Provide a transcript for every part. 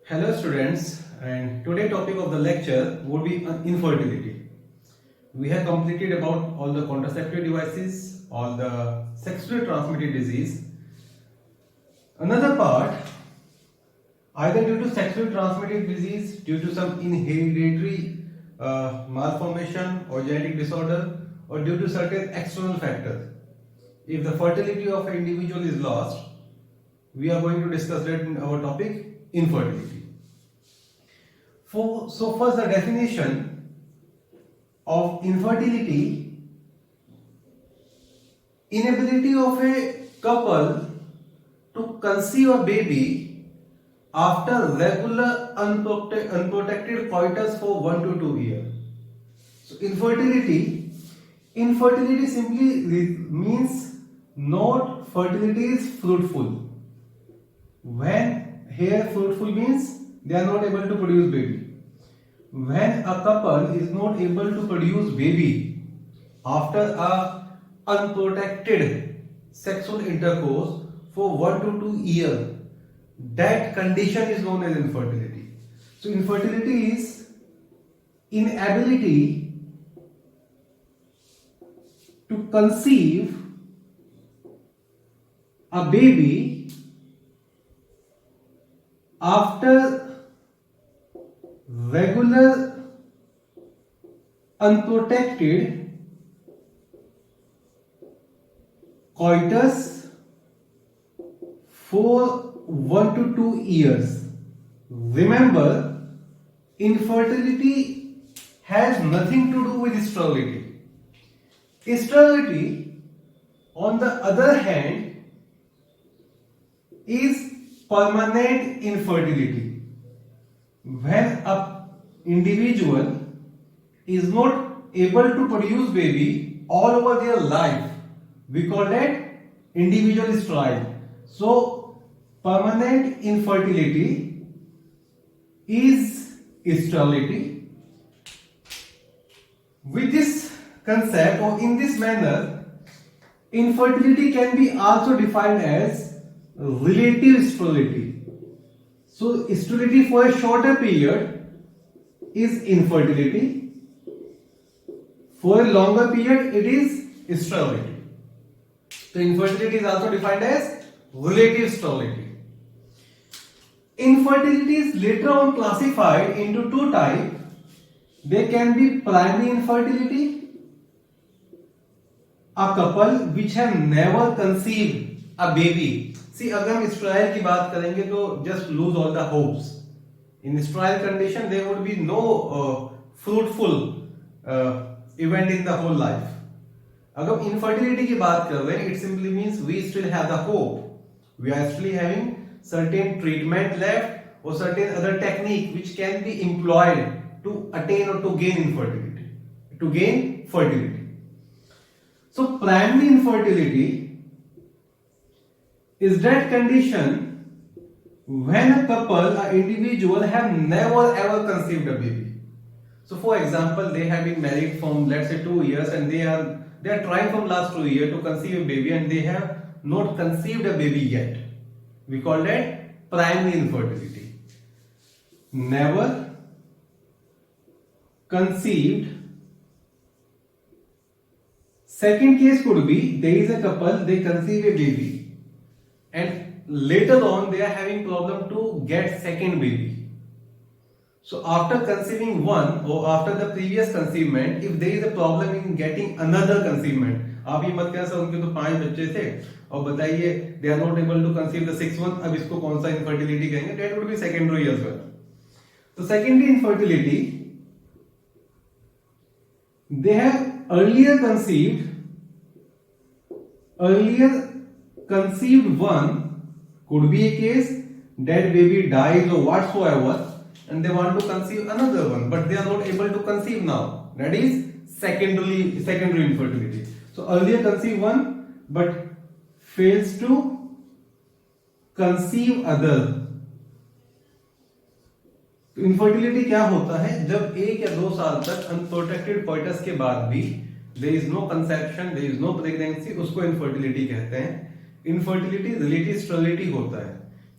Hello students, and today topic of the lecture would be infertility. We have completed about all the contraceptive devices, all the sexually transmitted disease. Another part, either due to sexually transmitted disease, due to some inheritory malformation or genetic disorder, or due to certain external factors. If the fertility of an individual is lost, we are going to discuss that in our topic infertility. So first the definition of infertility: inability of a couple to conceive a baby after regular unprotected coitus for 1 to 2 years. So infertility simply means not fertility is fruitful. When here fruitful means they are not able to produce baby. When a couple is not able to produce baby after a unprotected sexual intercourse for 1 to 2 years, that condition is known as infertility. So infertility is inability to conceive a baby after regular unprotected coitus for 1 to 2 years. Remember, infertility has nothing to do with sterility. Sterility, on the other hand, is permanent infertility. When a individual is not able to produce baby all over their life, we call that individual sterile. So permanent infertility is sterility. With this concept or in this manner, infertility can be also defined as relative sterility. So sterility for a shorter period is infertility. For a longer period it is sterility. So infertility is also defined as relative sterility. Infertility is later on classified into two types. There can be primary infertility, a couple which have never conceived a baby. See, अगर हम स्ट्राइल की बात करेंगे तो just lose all the hopes. In sterile condition, there would be no fruitful event in the whole life. अगर हम infertility की बात कर रहे हैं, it simply means we still have the hope. We are still having certain treatment left or certain other technique which can be employed to attain or to gain infertility, to gain fertility. So primary infertility is that condition when a couple, an individual have never ever conceived a baby. So for example, they have been married from let's say 2 years and they are trying from last 2 years to conceive a baby and they have not conceived a baby yet. We call that primary infertility. Never conceived. Second case could be there is a couple, they conceive a baby and later on they are having problem to get second baby. So after conceiving one or after the previous conceivement, if there is a problem in getting another conceivement, आप ये मत कहना sir उनके तो 5 बच्चे थे और बताइए they are not able to conceive the 6th one, अब इसको कौन सा infertility कहेंगे? That would be secondary as well. So secondary infertility, they have earlier conceived one, could be a case that baby dies or whatsoever and they want to conceive another one but they are not able to conceive now. That is secondary infertility. So earlier conceived one but fails to conceive other. तो infertility क्या होता है? जब 1 या 2 साल तक unprotected coitus के बाद भी there is no conception, there is no pregnancy, उसको इनफर्टिलिटी कहते हैं. इनफर्टिलिटी रिलेटिव स्टेरिलिटी होता है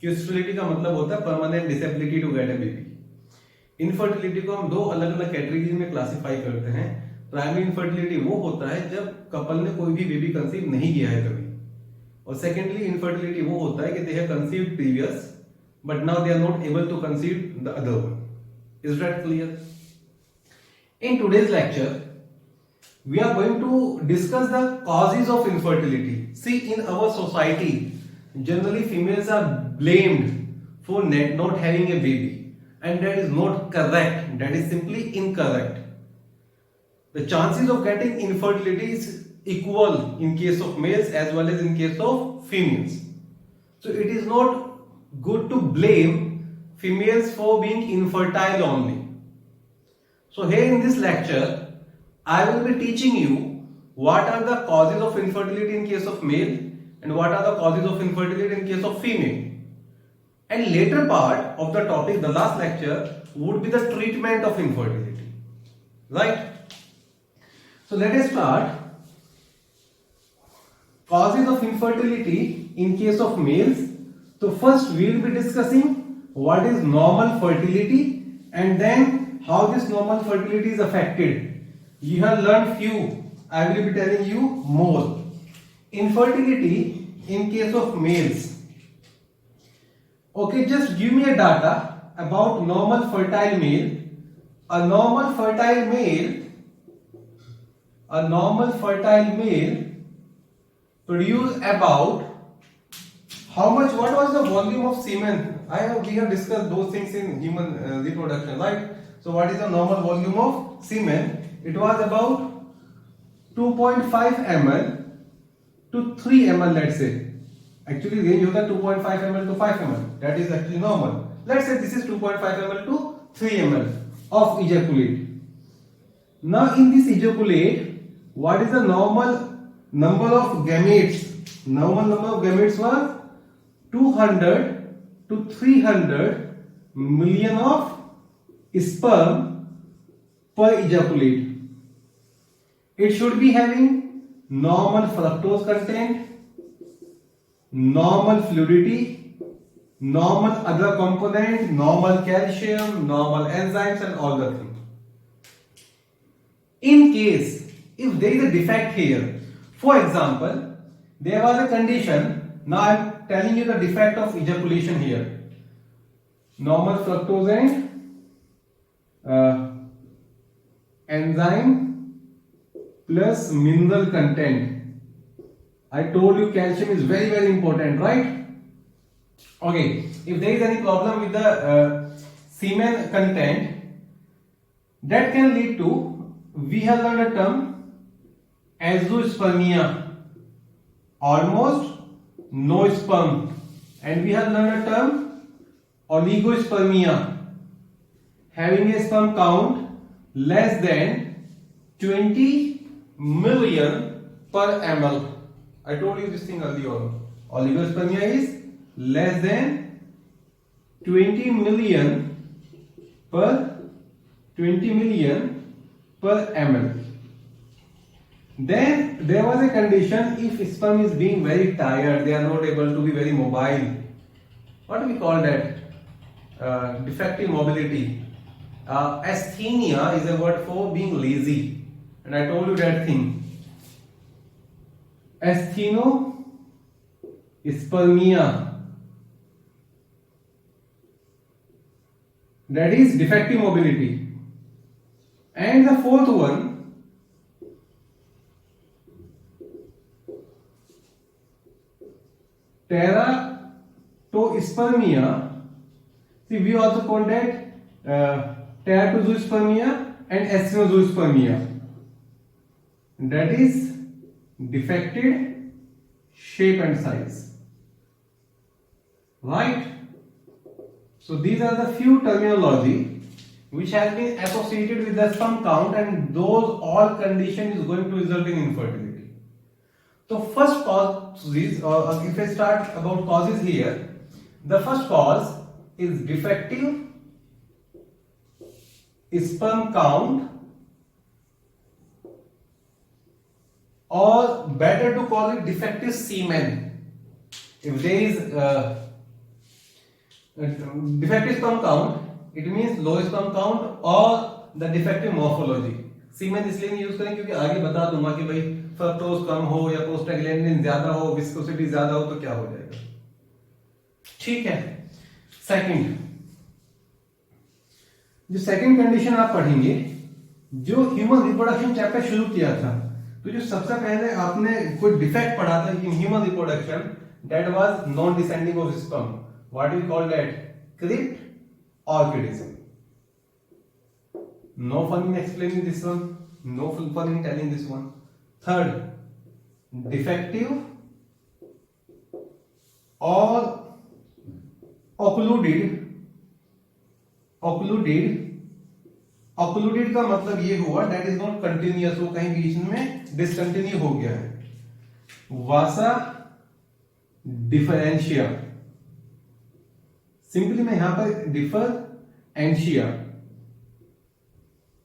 कि स्टेरिलिटी का मतलब होता है permanent disability to get a baby. Infertility को हम दो अलग अलग कैटेगरी में क्लासिफाई करते हैं। प्राइमरी इनफर्टिलिटी वो होता है जब कपल ने कोई भी बेबी कंसीव नहीं किया है कभी, और सेकेंडली इनफर्टिलिटी वो होता है कि they have conceived previous but now they are not able to conceive the other one. Is that clear? In today's lecture we are going to discuss the causes of infertility. See, in our society generally females are blamed for not having a baby, and that is not correct. That is simply incorrect. The chances of getting infertility is equal in case of males as well as in case of females. So it is not good to blame females for being infertile only. So here in this lecture I will be teaching you what are the causes of infertility in case of male and what are the causes of infertility in case of female. And later part of the topic, the last lecture, would be the treatment of infertility. Right? So let us start. Causes of infertility in case of males. So first we will be discussing what is normal fertility and then how this normal fertility is affected. You have learned few, I will be telling you more. Infertility in case of males. Okay, just give me a data about normal fertile male. A normal fertile male produce about how much? What was the volume of semen? We have discussed those things in human reproduction, right? So what is the normal volume of semen? It was about 2.5 ml to 3 ml, let's say. Actually range होता है 2.5 ml to 5 ml. That is actually normal. Let's say this is 2.5 ml to 3 ml of ejaculate. Now in this ejaculate, what is the normal number of gametes? Normal number of gametes was 200 to 300 million of sperm per ejaculate. It should be having normal fructose content, normal fluidity, normal other component, normal calcium, normal enzymes and all the things. In case if there is a defect here, for example, there was a condition, now I am telling you the defect of ejaculation here. Normal fructose and enzyme plus mineral content. I told you calcium is very very important, right? Okay, if there is any problem with the semen content, that can lead to, we have learned a term azoospermia, almost no sperm, and we have learned a term oligospermia, having a sperm count less than 20 million per ml. I told you this thing earlier on. Oligospermia is less than 20 million per ml. Then there was a condition, if sperm is being very tired, they are not able to be very mobile. What do we call that? Defective mobility. Asthenia is a word for being lazy, and I told you that thing. Asthenospermia, that is defective mobility. And the fourth one, teratospermia. See, we also call that teratozoospermia and asthenozoospermia. That is defected shape and size, right? So these are the few terminology which has been associated with the sperm count, and those all condition is going to result in infertility. So first cause is, if I start about causes here, the first cause is defective sperm count, or better to call it defective semen. If there is defective sperm count it means low sperm count or the defective morphology. सीमेन इसलिए नहीं use करें क्योंकि आगे बता दूंगा कि भाई fructose कम हो या प्रोस्टाग्लैंडिन ज्यादा हो, विस्कोसिटी ज्यादा हो तो क्या हो जाएगा। ठीक है। सेकंड, जो सेकंड कंडीशन आप पढ़ेंगे, जो ह्यूमन रिप्रोडक्शन चैप्टर शुरू किया था, तो जो सबसे पहले आपने कोई डिफेक्ट पढ़ा था in human reproduction, that was non descending of sperm, what we call that, cryptorchidism. No fun in explaining this one, no fun in telling this one. Third, defective or occluded का मतलब ये हुआ that is not continuous, वो कहीं बीच में discontinue हो गया है। वासा डिफरेंशिया, सिंपली मैं यहां पर डिफरेंशिया,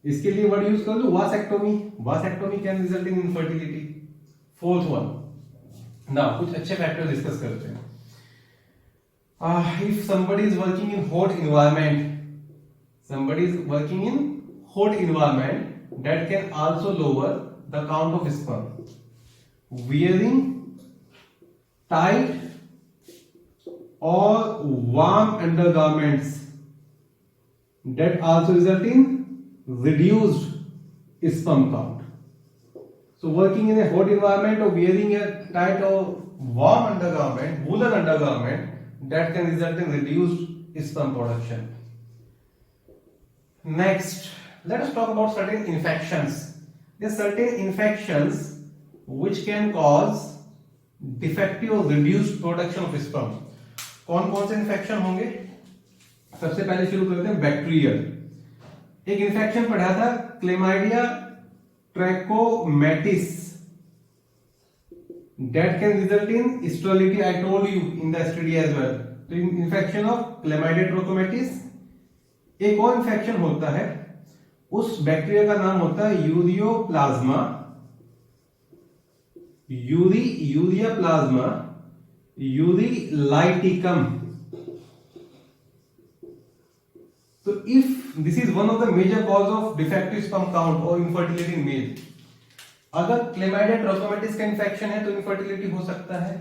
इसके लिए वर्ड यूज कर लो vasectomy, vasectomy can result in infertility. Fourth one, now कुछ अच्छे फैक्टर डिस्कस करते हैं। If somebody is working in hot environment, that can also lower the count of sperm. Wearing tight or warm undergarments, that also result in reduced sperm count. So working in a hot environment or wearing a tight or warm undergarment, woolen undergarment, that can result in reduced sperm production. Next, let us talk about certain infections. There are certain infections which can cause defective or reduced production of sperm. कौन कौन से infection होंगे? सबसे पहले शुरू करते हैं bacterial. एक इन्फेक्शन पढ़ा था chlamydia trachomatis, that can result in sterility. I told you in the study as well. तो इन्फेक्शन ऑफ क्लेमाइडिया ट्रैकोमैटिस। एक और इन्फेक्शन होता है, उस बैक्टीरिया का नाम होता है यूरियोप्लाज्मा, ureaplasma यूरिलाइटिकम। So if this is one of the major cause of defective sperm count or infertility in male, अगर क्लेमाइडिया ट्रैकोमैटिस का इन्फेक्शन है तो इनफर्टिलिटी हो सकता है,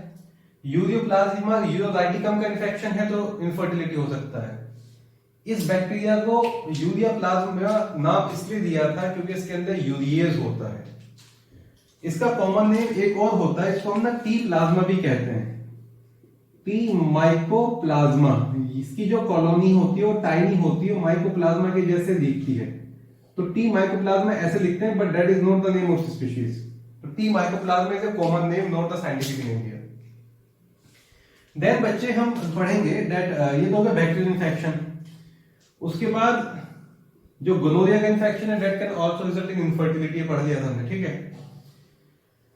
यूरियोप्लाज्मा यूरिलाइटिकम का इन्फेक्शन है तो इनफर्टिलिटी हो सकता है। इस बैक्टीरिया को यूरियाप्लाज्मा नाम इसलिए दिया था क्योंकि इसके अंदर यूरिएज होता है। इसका कॉमन नेम एक और होता है, इसको हम ना टी प्लाज्मा भी कहते हैं, टी माइकोप्लाज्मा। इसकी जो कॉलोनी होती है वो टाइनी होती है, माइकोप्लाज्मा के जैसे दिखती है, तो टी माइकोप्लाज्मा ऐसे लिखते हैं, but that is not the name of species. तो T mycoplasma is a common name, not the scientific name here. Then बच्चे हम पढ़ेंगे दैट ये तो हो गया बैक्टीरियल इन्फेक्शन। उसके बाद जो गोनोरिया का इन्फेक्शन है, that can also result in infertility, पढ़ लिया था हमने, ठीक है।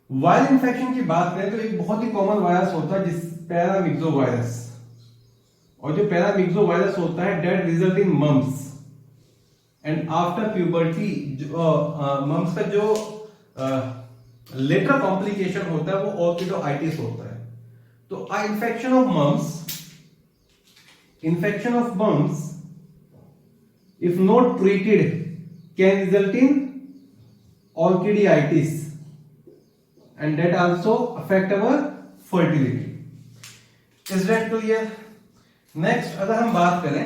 वायरल इन्फेक्शन की बात करें तो एक बहुत ही कॉमन वायरस होता है जिस पैरामिक्सो वायरस, और जो पैरामिक्सो वायरस होता है that result in mumps and after puberty. Mumps का जो लेटर कॉम्प्लिकेशन होता है वो ऑर्किडोआइटिस होता है। तो infection of mumps if not treated can result in orchiditis and that also affect our fertility. Is that clear? Next, अगर हम बात करें,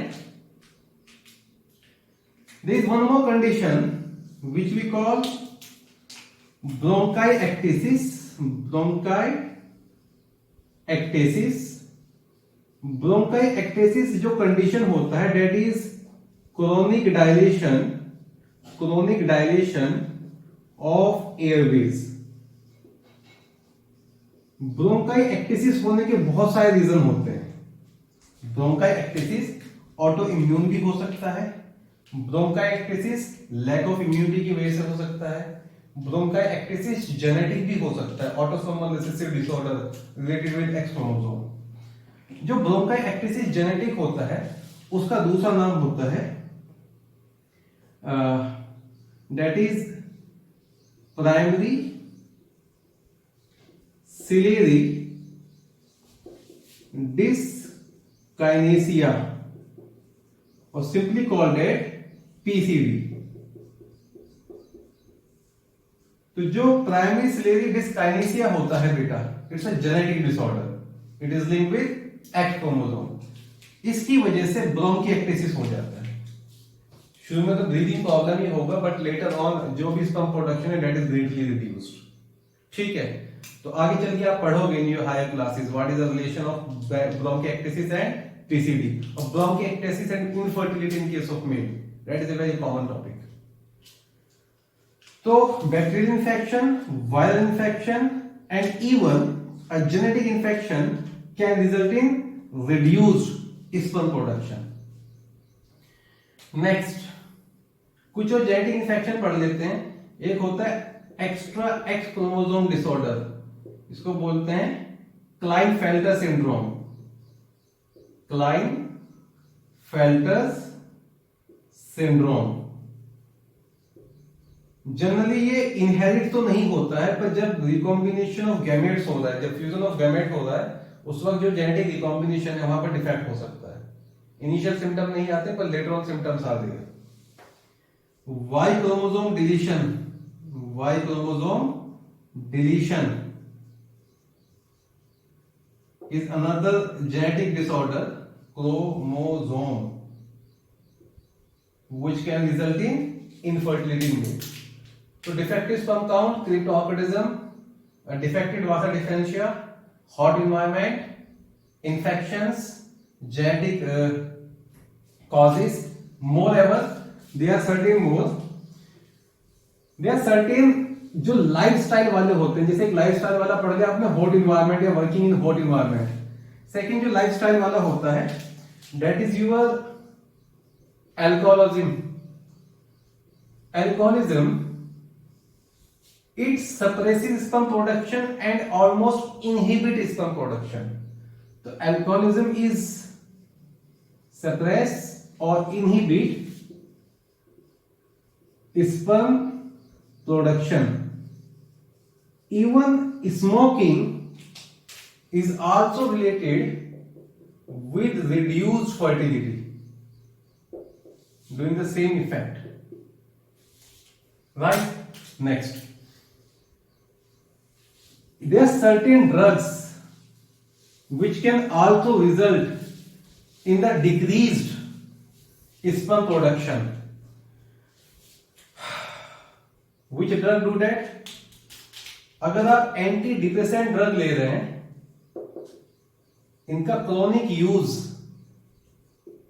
there is one more condition which we call bronchiectasis. Bronchiectasis जो कंडीशन होता है that is chronic dilation of airways. ब्रोंकाइएक्टेसिस होने के बहुत सारे रीजन होते हैं। ब्रोंकाइएक्टेसिस ऑटो इम्यून भी हो सकता है, ब्रोंकाइएक्टेसिस लैक ऑफ इम्यूनिटी की वजह से हो सकता है, ब्रोंकाइएक्टेसिस जेनेटिक भी हो सकता है, autosomal recessive disorder related with x chromosome. जो ब्रोंकाइएक्टेसिस जेनेटिक होता है उसका दूसरा नाम होता है that is primary ciliary dyskinesia. और सिंपली कॉल्ड इट पीसीडी। तो जो प्राइमरी सिलेरी डिस्काइनेसिया होता है बेटा, it's a genetic disorder, it is linked with x chromosome. इसकी वजह से ब्रोंकिएक्टेसिस हो जाता है। शुरू में तो ब्रीदिंग प्रॉब्लम ही होगा, बट लेटर ऑन जो भी स्पर्म प्रोडक्शन है दैट इज ग्रेटली रिड्यूस्ड। ठीक है, तो आगे चल के आप पढ़ोगे in your higher classes what is the relation of bronchiectasis and PCD, और bronchiectasis and infertility in case of male, that is a very common topic. तो bacterial infection, viral infection and even a genetic infection can result in reduced sperm production. Next, कुछ और genetic infection पढ़ लेते हैं। एक होता है extra x chromosome disorder, इसको बोलते हैं Klinefelter syndrome. Klinefelter syndrome generally ये इनहेरिट तो नहीं होता है, पर जब रिकॉम्बिनेशन ऑफ गैमेट्स हो रहा है, जब फ्यूजन ऑफ गैमेट हो रहा है, उस वक्त जो जेनेटिक रिकॉम्बिनेशन है वहां पर डिफेक्ट हो सकता है। इनिशियल सिम्टम नहीं आते, पर लेटर ऑन सिम्टम्स आ रहे हैं। Y chromosome deletion, Y chromosome deletion is another genetic disorder, chromosome, which can result in infertility in male. So defective sperm count, cryptorchidism, defective vasa differentia, hot environment, infections, genetic causes. Moreover, there are certain more. There are certain जो lifestyle वाले होते हैं, जैसे एक lifestyle वाला पढ़ गया आपने हॉट इन्वायरमेंट या working in hot environment. Second जो लाइफस्टाइल वाला होता है that is your alcoholism. Alcoholism it suppresses sperm production and almost inhibit sperm production. तो अल्कोहलिज्म इज सप्रेस और inhibit sperm production. Even smoking is also related with reduced fertility, doing the same effect. Right? Next, there are certain drugs which can also result in the decreased sperm production. Which drug do that? अगर आप anti depressant drug ले रहे हैं, इनका chronic use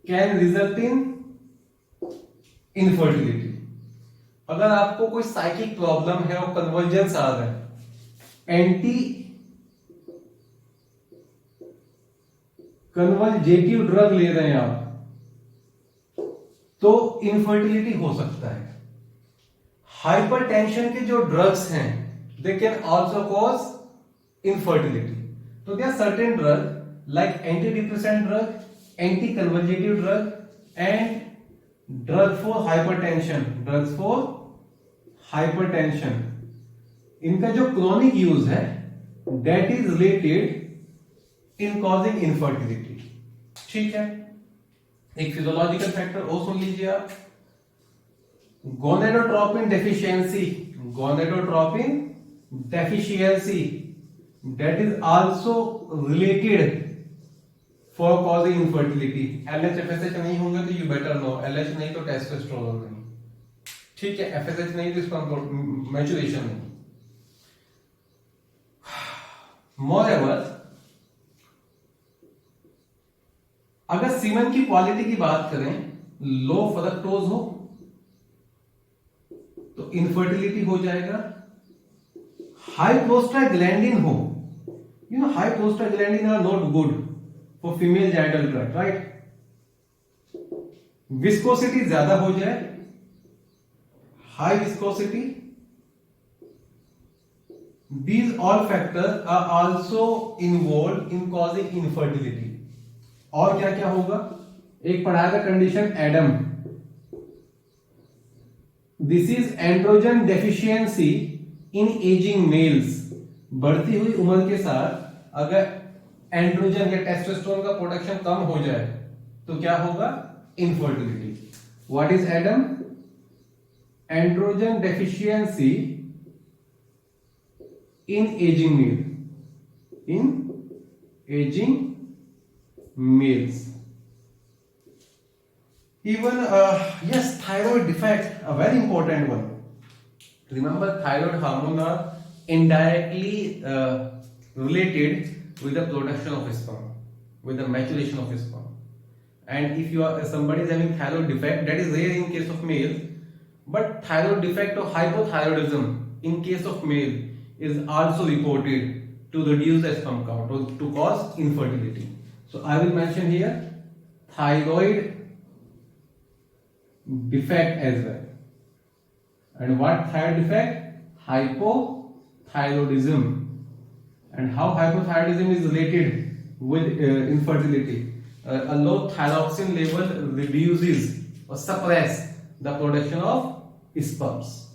can result in infertility. अगर आपको कोई psychic problem है और कन्वर्जेंस आ रहा है, एंटी कन्वर्जेटिव ड्रग ले रहे हैं आप, तो इनफर्टिलिटी हो सकता है। हाइपरटेंशन के जो ड्रग्स हैं they can also cause infertility. So there are certain drugs like antidepressant drug, anticonvulsive drug and drug for hypertension, drugs for hypertension. इनका जो chronic use है that is related in causing infertility. ठीक है, एक physiological factor और सुन लीजिए आप, gonadotropin deficiency, gonadotropin deficiency that is also related for causing infertility. LH FSH नहीं होंगे तो you better know, LH नहीं तो टेस्टोस्टेरोन नहीं, ठीक है, FSH नहीं तो स्पर्म मैच्योरेशन नहीं। Moreover, अगर सीमेन की क्वालिटी की बात करें, लो फ्रक्टोज हो तो इनफर्टिलिटी हो जाएगा। हाई प्रोस्टाग्लैंडिन हो, you know high prostaglandin are not good for female genital tract, right? Viscosity ज्यादा हो जाए, high viscosity, these all factors are also involved in causing infertility. और क्या क्या होगा, एक पढ़ाया था condition ADAM, this is androgen deficiency in aging males. बढ़ती हुई उम्र के साथ अगर एंड्रोजन या टेस्टोस्टेरोन का प्रोडक्शन कम हो जाए तो क्या होगा, infertility. What is ADAM? Androgen deficiency in aging male. In aging males. Even yes, thyroid defect, a very important one. Remember, thyroid hormone are indirectly related with the production of sperm, with the maturation of sperm. And if somebody is having thyroid defect, that is rare in case of male, but thyroid defect or hypothyroidism in case of male is also reported to reduce the sperm count or to cause infertility. So I will mention here thyroid defect as well. And what thyroid defect? Hypothyroidism. And how hypothyroidism is related with infertility? A low thyroxine level reduces or suppress the production of sperms.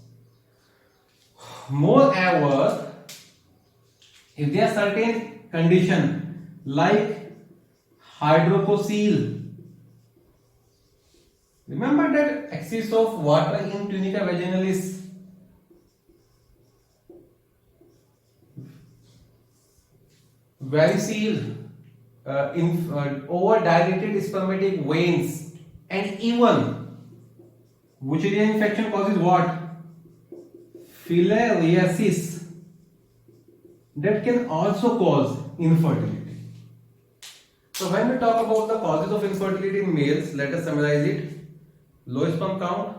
Moreover, if there are certain condition like hydrococele, remember that excess of water in tunica vaginalis, varicose, over-dilated spermatic veins, and even Wuchereria infection causes what? Filariasis. That can also cause infertility. So when we talk about the causes of infertility in males, let us summarize it. Low sperm count,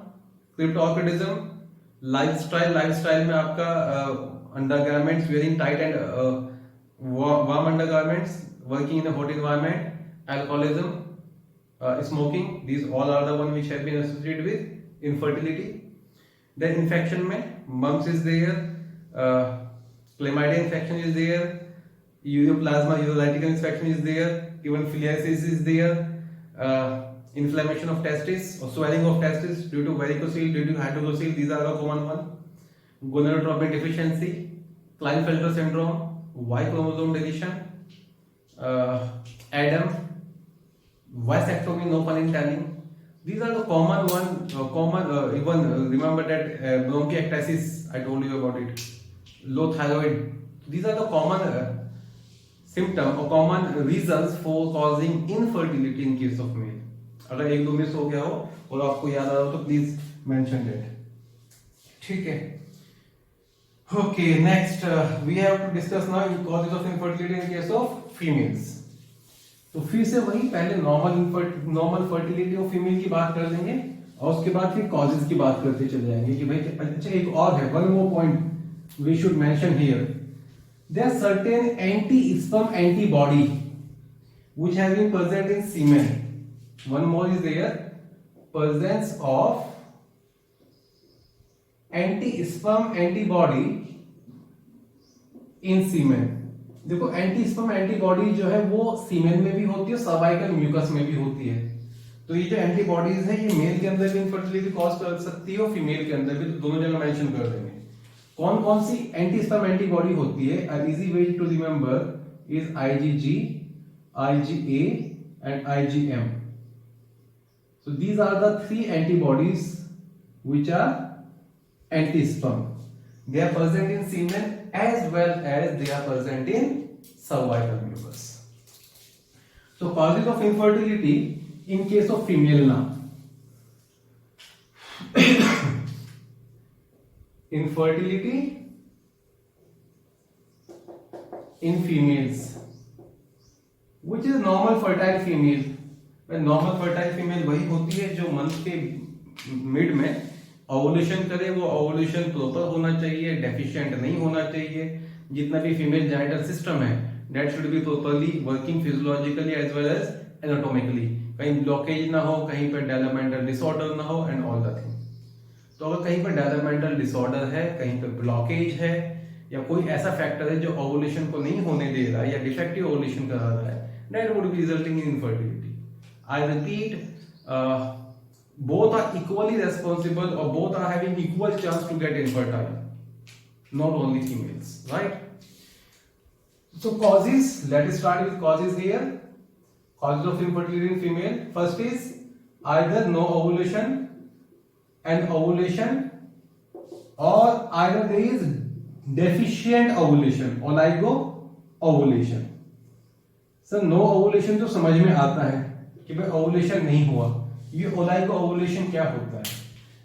cryptorchidism, lifestyle में आपका undergarments wearing tight and warm undergarments, working in a hot environment, alcoholism, smoking, these all are the one which have been associated with infertility. Then infection में mumps is there, chlamydia infection is there, ureaplasma urolytica infection is there, even filariasis is there, inflammation of testis or swelling of testis due to varicocele, due to hydrococele, these are the common one. Gonadotropin deficiency, Klinefelter syndrome, Y chromosome deletion, ADAM, vasectomy, no pun intended. These are the common one. Even remember that bronchiectasis, I told you about it. Low thyroid. These are the common symptom or common reasons for causing infertility in case of male. अगर एक दो miss हो गया हो और आपको याद आ रहा हो तो प्लीज मेंशन दैट. ठीक है. Okay, next we have to discuss now causes of infertility in case of females. तो फिर से वही पहले नॉर्मल फर्टिलिटी ऑफ फीमेल की बात कर लेंगे और उसके बाद फिर कॉजेज की बात करते चले जाएंगे कि भाई अच्छा एक और है, one more point we should mention here. There are certain anti sperm antibody which have been present in semen. One more is there presence of anti sperm antibody in semen. देखो एंटी स्पर्म एंटीबॉडी जो है वो सीमेन में भी होती है, cervical mucus में भी होती है. तो ये जो एंटीबॉडीज है ये मेल के अंदर भी इनफर्टिलिटी कॉज कर सकती है और फीमेल के अंदर भी, तो दोनों जगह मेंशन कर देंगे. कौन कौन सी एंटी स्पर्म एंटीबॉडी होती है? A easy way to remember is IgG, IgA and IgM. So these are the three antibodies which are anti-sperm. They are present in semen as well as they are present in cervical mucus. So causes of infertility in case of female now. Infertility in females. Which is normal fertile female? Normal fertile female वही होती है जो month के mid में ovulation करे. वो ovulation proper होना चाहिए, डेफिशिएंट नहीं होना चाहिए. जितना भी फीमेल जेनिटल सिस्टम है that should be properly working physiologically as well as anatomically. कहीं ब्लॉकेज ना हो, कहीं पर डेवलपमेंटल डिसऑर्डर ना हो एंड ऑल द थिंग. तो अगर कहीं पर डेवलपमेंटल डिसऑर्डर है, कहीं पर ब्लॉकेज है या कोई ऐसा फैक्टर है जो ओवुलेशन को नहीं होने दे रहा है या डिफेक्टिव ओवुलेशन करा रहा है, that would be resulting in infertility. I repeat, both are equally responsible or both are having equal chance to get infertile, not only females, right? So causes, let us start with causes here. Causes of infertility in female. First is either no ovulation and ovulation, or either there is deficient ovulation, oligo ovulation. Sir no ovulation तो समझ में आता है कि भाई ovulation नहीं हुआ, ये ओलाइगो ओवुलेशन क्या होता है?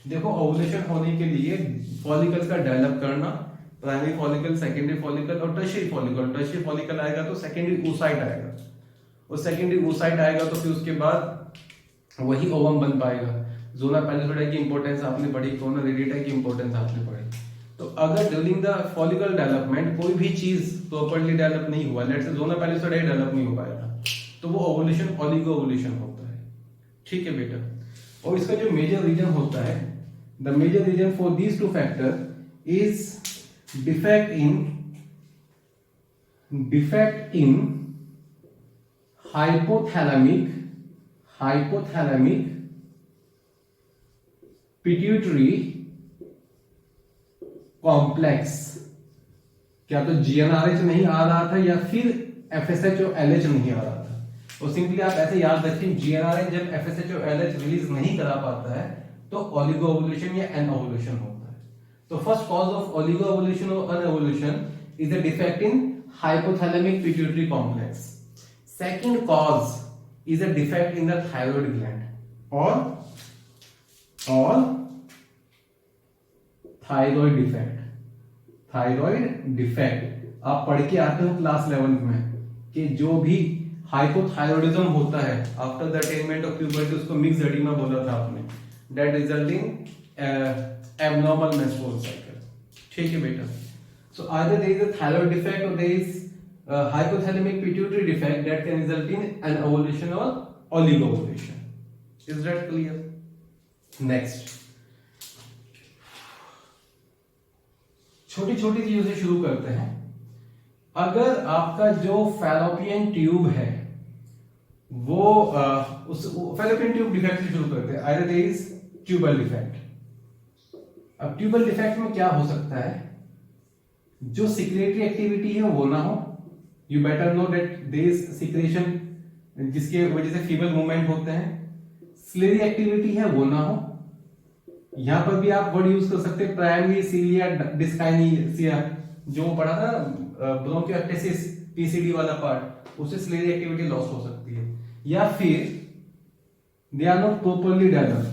देखो ओवुलेशन होने के लिए फॉलिकल्स का डेवलप करना, प्राइमरी फॉलिकल, सेकेंडरी फॉलिकल और टर्शियरी फॉलिकल। टर्शियरी फॉलिकल आएगा तो सेकेंडरी oocyte आएगा, और सेकेंडरी oocyte आएगा तो फिर उसके बाद वही ओवम बन पाएगा। जोना पैलिसोइडा की इंपॉर्टेंस आपने पढ़ी, कोना रेडिएटा की इंपॉर्टेंस आपने पढ़ी। तो अगर ड्यूरिंग द फॉलिकल डेवलपमेंट कोई भी चीज प्रॉपर्ली डेवलप नहीं हुआ, लेट्स से जोना पैलिसोइडा डेवलप नहीं हो पाएगा, तो वो ओवुलेशन ओलिगो ओवुलेशन होता है। ठीक है बेटा, और इसका जो मेजर रीजन होता है, the major reason for these two factor is defect in hypothalamic pituitary complex. क्या तो जीएनआरएच नहीं आ रहा था या फिर एफएसएच और एलएच नहीं आ रहा था। तो सिंपली आप ऐसे याद रखें, जीएनआरएच जब एफएसएच और एलएच रिलीज नहीं करा पाता है तो ओलिगो ओवुलेशन या एनओवुलेशन होता है। तो first cause of oligo ovulation और anovulation is a defect in hypothalamic pituitary complex. Second cause is a defect in the thyroid gland और थायराइड डिफेक्ट। आप पढ़ के आते हो क्लास 11 में कि जो भी हाइपोथायरॉइडिज्म होता है after the attainment of puberty, उसको मिक्स्ड एडिमा बोला था आपने, that resulting abnormal menstrual cycle. ठीक है बेटा, so either there is a thyroid defect और there is hypothalamic pituitary defect that can result in an ovulation or oligovulation. Is that clear? Next, छोटी छोटी चीजों से शुरू करते हैं। अगर आपका जो फैलोपियन ट्यूब है वो उस फैलोपियन ट्यूब डिफेक्ट से शुरू करते हैं, either there is tubal defect. अब ट्यूबल डिफेक्ट में क्या हो सकता है, जो सिक्रेटरी एक्टिविटी है वो ना हो, you better know that there is secretion जिसके वजह से फीबल मूवमेंट होते हैं, स्लेरी एक्टिविटी है वो ना हो। यहां पर भी आप वर्ड यूज कर सकते हैं प्राइमरी सीलिया डिस्काइनेसिया, जो पढ़ा था ब्रोंकियोएक्टेसिस पीसीडी वाला पार्ट, उससे स्लेरी एक्टिविटी लॉस हो सकती है। या फिर they are not properly developed,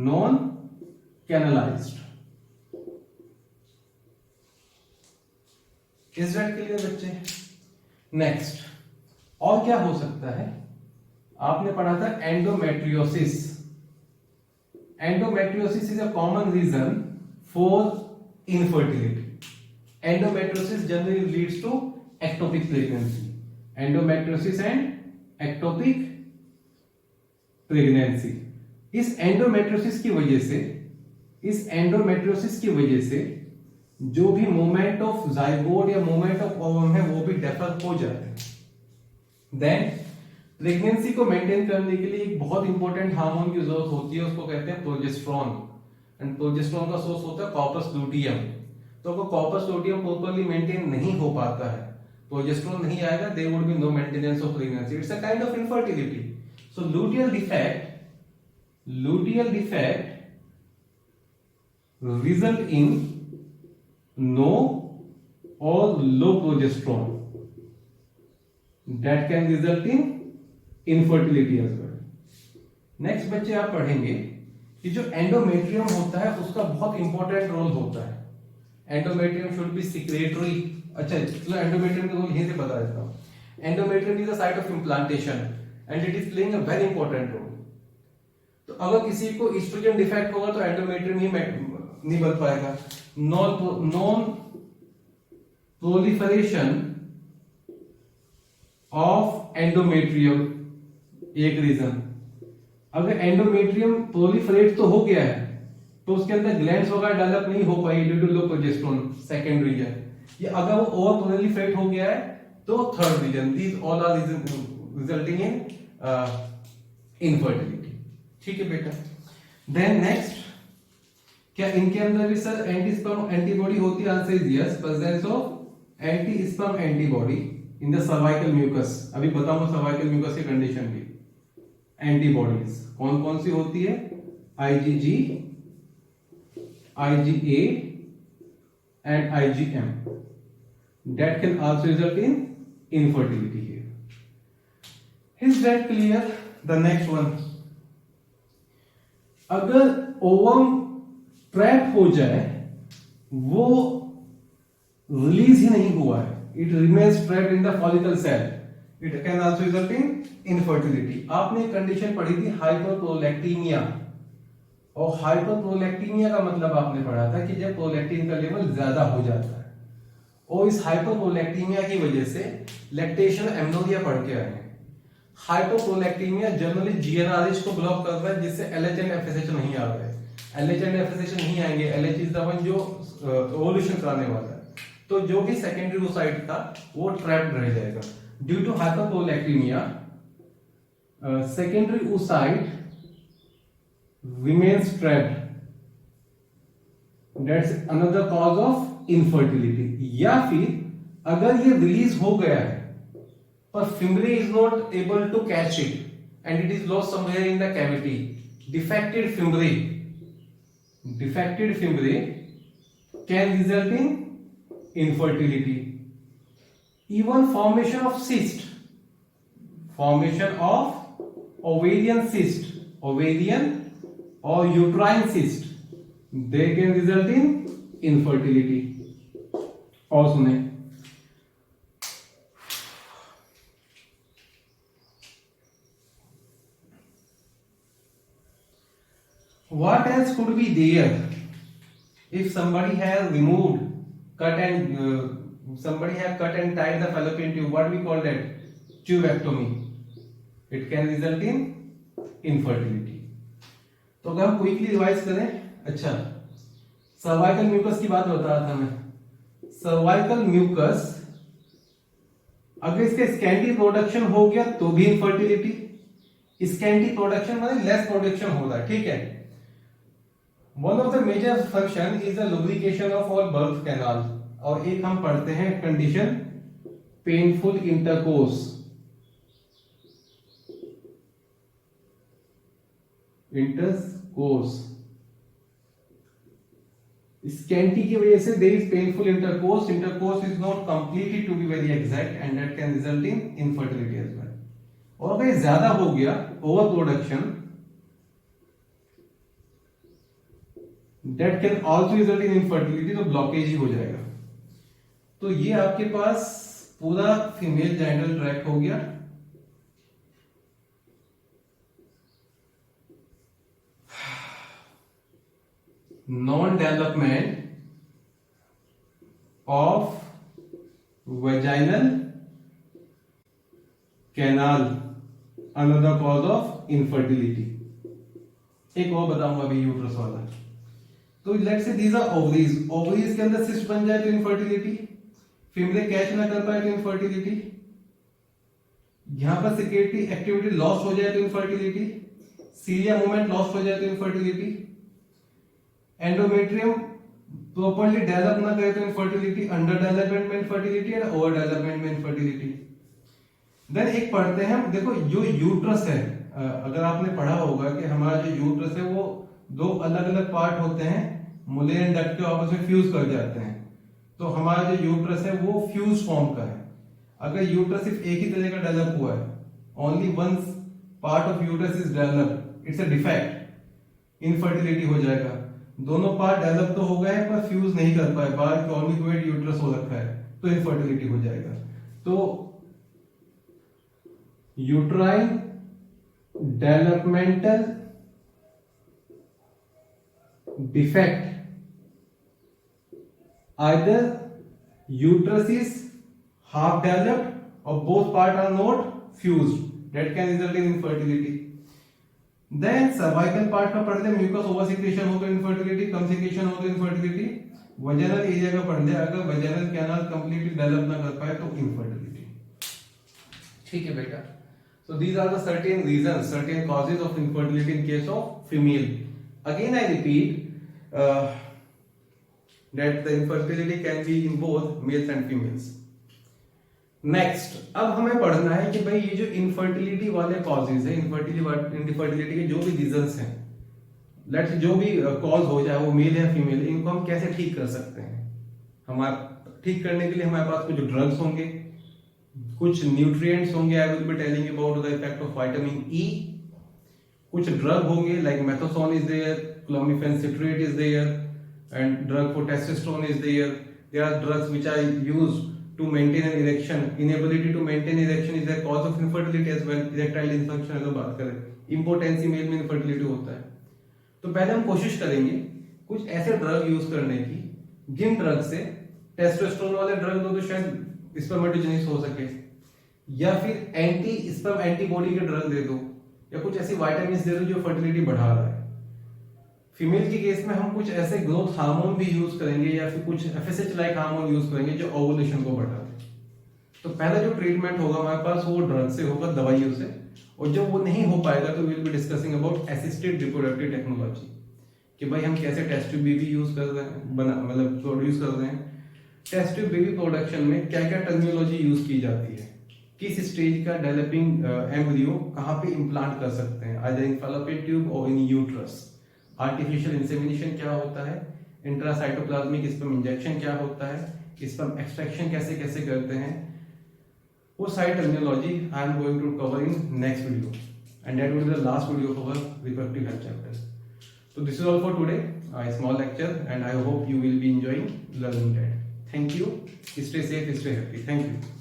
non canalised. Is that clear बच्चे? नेक्स्ट, और क्या हो सकता है, आपने पढ़ा था endometriosis. Endometriosis is a common reason for infertility. Endometriosis generally leads to ectopic pregnancy. Endometriosis and ectopic pregnancy. इस एंडोमेट्रियोसिस की वजह से जो भी मूवमेंट ऑफ जाइगोट या मूवमेंट ऑफ ओवम है वो भी डेफर हो जाते हैं। देन प्रेगनेंसी को मेंटेन करने के लिए एक बहुत इंपॉर्टेंट हार्मोन की जरूरत होती है, उसको कहते हैं प्रोजेस्टेरोन। एंड प्रोजेस्टेरोन का सोर्स होता है कॉर्पस लूटियम। तो अगर कॉर्पस लूटियम प्रॉपर्ली मेंटेन नहीं हो पाता है, प्रोजेस्टेरोन नहीं आएगा, there would be no maintenance of pregnancy. It's a kind of infertility. So luteal defect result in no or low progesterone that can result in infertility as well. Next बच्चे आप पढ़ेंगे कि जो एंडोमेट्रियम होता है उसका बहुत इंपॉर्टेंट रोल होता है। Endometrium should be secretory. अच्छा चलो एंडोमेट्रियम का रोल यहीं से बता देता हूं। Endometrium is the site of implantation and it is playing a very important role. तो अगर किसी को ईस्ट्रोजन डिफेक्ट होगा तो एंडोमेट्रियम ही नहीं बन पाएगा। नॉन प्रोलिफरेशन ऑफ एंडोमेट्रियम एक रीजन। अगर एंडोमेट्रियम प्रोलिफरेट तो हो गया है तो उसके अंदर ग्लैंड्स वगैरह डेवलप नहीं हो पाई due to low progesterone, second reason. या अगर वो ओवर प्रोलिफरेट हो गया है तो third reason. These all are resulting in infertility. ठीक है बेटा। देन नेक्स्ट, क्या इनके अंदर भी सर एंटी स्पर्म एंटीबॉडी होती है? Answer is yes, presence of anti sperm antibody in the cervical mucus. अभी बताऊंगा सर्वाइकल म्यूकस की कंडीशन भी। एंटीबॉडीज कौन कौन सी होती है? IgG, IgA and IgM that can also result in infertility here. Is that clear? The next one, अगर ovum trap हो जाए, वो रिलीज ही नहीं हुआ है, it remains trapped in the follicle cell, it can also result in infertility. आपने condition पढ़ी थी हाइपरप्रोलैक्टीमिया, और हाइपरप्रोलैक्टीमिया का मतलब आपने पढ़ा था कि जब प्रोलैक्टिन का लेवल ज्यादा हो जाता है, और इस हाइपरप्रोलैक्टीमिया की वजह से लैक्टेशन एमनोरिया पढ़ के आए हैं. हाइपोप्रोलैक्टीमिया जनरली जीएनआरएच को ब्लॉक कर रहा है, जिससे एलएच एंड एफएसएच नहीं आ रहे. एलएच एंड एफएसएच नहीं आएंगे, एलएच इज द वन जो ओवुलेशन कराने वाला है, तो जो भी सेकेंडरी oocyte था वो ट्रैप्ड रह जाएगा. Due to hypoprolactinaemia secondary oocyte remains trapped. That's another cause of infertility. या फिर अगर ये रिलीज हो गया है पर fimbriae is not able to catch it and it is lost somewhere in the cavity, defected fimbriae can result in infertility. Even formation of cyst, formation of ovarian cyst, ovarian or uterine cyst, they can result in infertility. और सुने, what else could be there if somebody has removed, somebody has cut and tied the fallopian tube, what we call that? Tubectomy. It can result in infertility. तो अगर हम quickly revise करें, अच्छा cervical mucus की बात बता रहा था मैं. सर्वाइकल म्यूकस अगर इसका स्कैंटी प्रोडक्शन हो गया तो भी इनफर्टिलिटी. स्कैंटी प्रोडक्शन मतलब लेस प्रोडक्शन हो रहा है, ठीक है. One of the major function is the lubrication of all birth canal. और एक हम पढ़ते हैं कंडीशन पेनफुल इंटरकोर्स. स्कैंटी की वजह से there is painful intercourse. Intercourse is not completed to be very exact and that can result in infertility as well. और अगर ज्यादा हो गया, over production, that can also result in infertility, तो blockage ही हो जाएगा. तो ये आपके पास पूरा फीमेल जेनिटल ट्रैक्ट हो गया. Non development of vaginal canal, another cause of infertility. एक और बताऊंगा अभी यूट्रस वाला. तो let's say these are ovaries. Ovaries के अंदर सिस्ट बन जाए तो इनफर्टिलिटी, फीमेल कैच ना कर पाए तो इनफर्टिलिटी, यहां पर सेक्रेटरी एक्टिविटी लॉस हो जाए तो इनफर्टिलिटी, सीलिया मूवमेंट लॉस हो जाए तो इनफर्टिलिटी, एंडोमेट्रियम प्रॉपर्ली डेवलप ना करे तो इनफर्टिलिटी, अंडर डेवलपमेंट में इनफर्टिलिटी और ओवर डेवलपमेंट में इनफर्टिलिटी. देन एक पढ़ते हैं हम, देखो जो यूट्रस है, अगर आपने पढ़ा होगा कि हमारा जो यूट्रस है वो दो अलग अलग पार्ट होते हैं, मुलेरियन डक्ट के आपस में फ्यूज कर जाते हैं. तो हमारा जो यूट्रस है वो फ्यूज फॉर्म का है. अगर यूट्रस सिर्फ एक ही तरह का डेवलप हुआ है, only one part of uterus is develop, it's a defect, infertility हो जाएगा. दोनों पार्ट डेवलप तो हो गए हैं पर फ्यूज नहीं कर पाए, बाहर कॉर्निकोइड यूट्रस हो रखा है, तो इनफर्टिलिटी हो जाएगा. तो uterine developmental defect, either uterus is half developed or both parts are not fused, that can result in infertility. Then cervical part का पढ़ ले, म्यूकस ओवर सिक्रेशन हो तो इनफर्टिलिटी, कम सिक्रेशन हो तो इनफर्टिलिटी. वजाइनल एरिया का पढ़ ले, अगर वजाइनल कैनाल कंप्लीटली डेवलप ना कर पाए तो इनफर्टिलिटी. ठीक है बेटा. So these are the certain reasons, certain causes of infertility in case of female. Again I repeat, that the infertility can be in both males and females. Next अब हमें पढ़ना है कि भाई ये जो इनफर्टिलिटी वाले कॉजेज है, इनफर्टिलिटी के जो भी रीजंस हैं, लेट्स जो भी कॉज हो, चाहे वो मेल या फीमेल, इनको हम कैसे ठीक कर सकते हैं। हमारे ठीक करने के लिए हमारे पास कुछ ड्रग्स होंगे, कुछ न्यूट्रिएंट्स होंगे, I will be telling about the effect of vitamin E. कुछ ड्रग होंगे like methosone is there, clomiphene citrate is there, and drug for testosterone is there. There are drugs which are used to maintain an erection. Inability to maintain erection is a cause of infertility as well. Erectile dysfunction अगर बात करें, impotency mail में infertility होता है। तो पहले हम कोशिश करेंगे कुछ ऐसे ड्रग यूज करने की जिन ड्रग से टेस्टोस्टेरोन वाले ड्रग दो तो शायद स्पर्मेटोजेनिक्स हो सके, या फिर एंटी स्पर्म एंटीबॉडी के ड्रग दे दो, या कुछ ऐसी विटामिन दे दो जो फर्टिलिटी बढ़ा रहा है। फीमेल के केस में हम कुछ ऐसे ग्रोथ हार्मोन भी यूज करेंगे या फिर कुछ एफएसएच लाइक हार्मोन यूज करेंगे जो ओवुलेशन को बढ़ाते हैं। तो पहला जो ट्रीटमेंट होगा हमारे पास वो ड्रग से होगा, दवाइयों से, और जब वो नहीं हो पाएगा तो will be discussing about assisted reproductive technology, कि भाई हम कैसे टेस्ट ट्यूब बेबी यूज कर रहे हैं, मतलब प्रोड्यूस कर रहे हैं। टेस्ट ट्यूब बेबी प्रोडक्शन में क्या क्या टेक्नोलॉजी यूज की जाती है, किस स्टेज का डेवलपिंग एम्ब्रियो कहाँ पे इम्प्लांट कर सकते हैं, आइदर इन फैलोपियन ट्यूब और इन यूट्रस। आर्टिफिशियल इंसेमिनेशन क्या होता है, इंट्रासाइटोप्लाज्मिक स्पर्म इंजेक्शन क्या होता है, स्पर्म एक्सट्रैक्शन कैसे कैसे करते हैं, वो सारी terminology I am going to cover in next video, and that will be the last video of our reproductive health chapter. So this is all for today, a small lecture, and I hope you will be enjoying learning that. Thank you. Stay safe, stay happy. Thank you.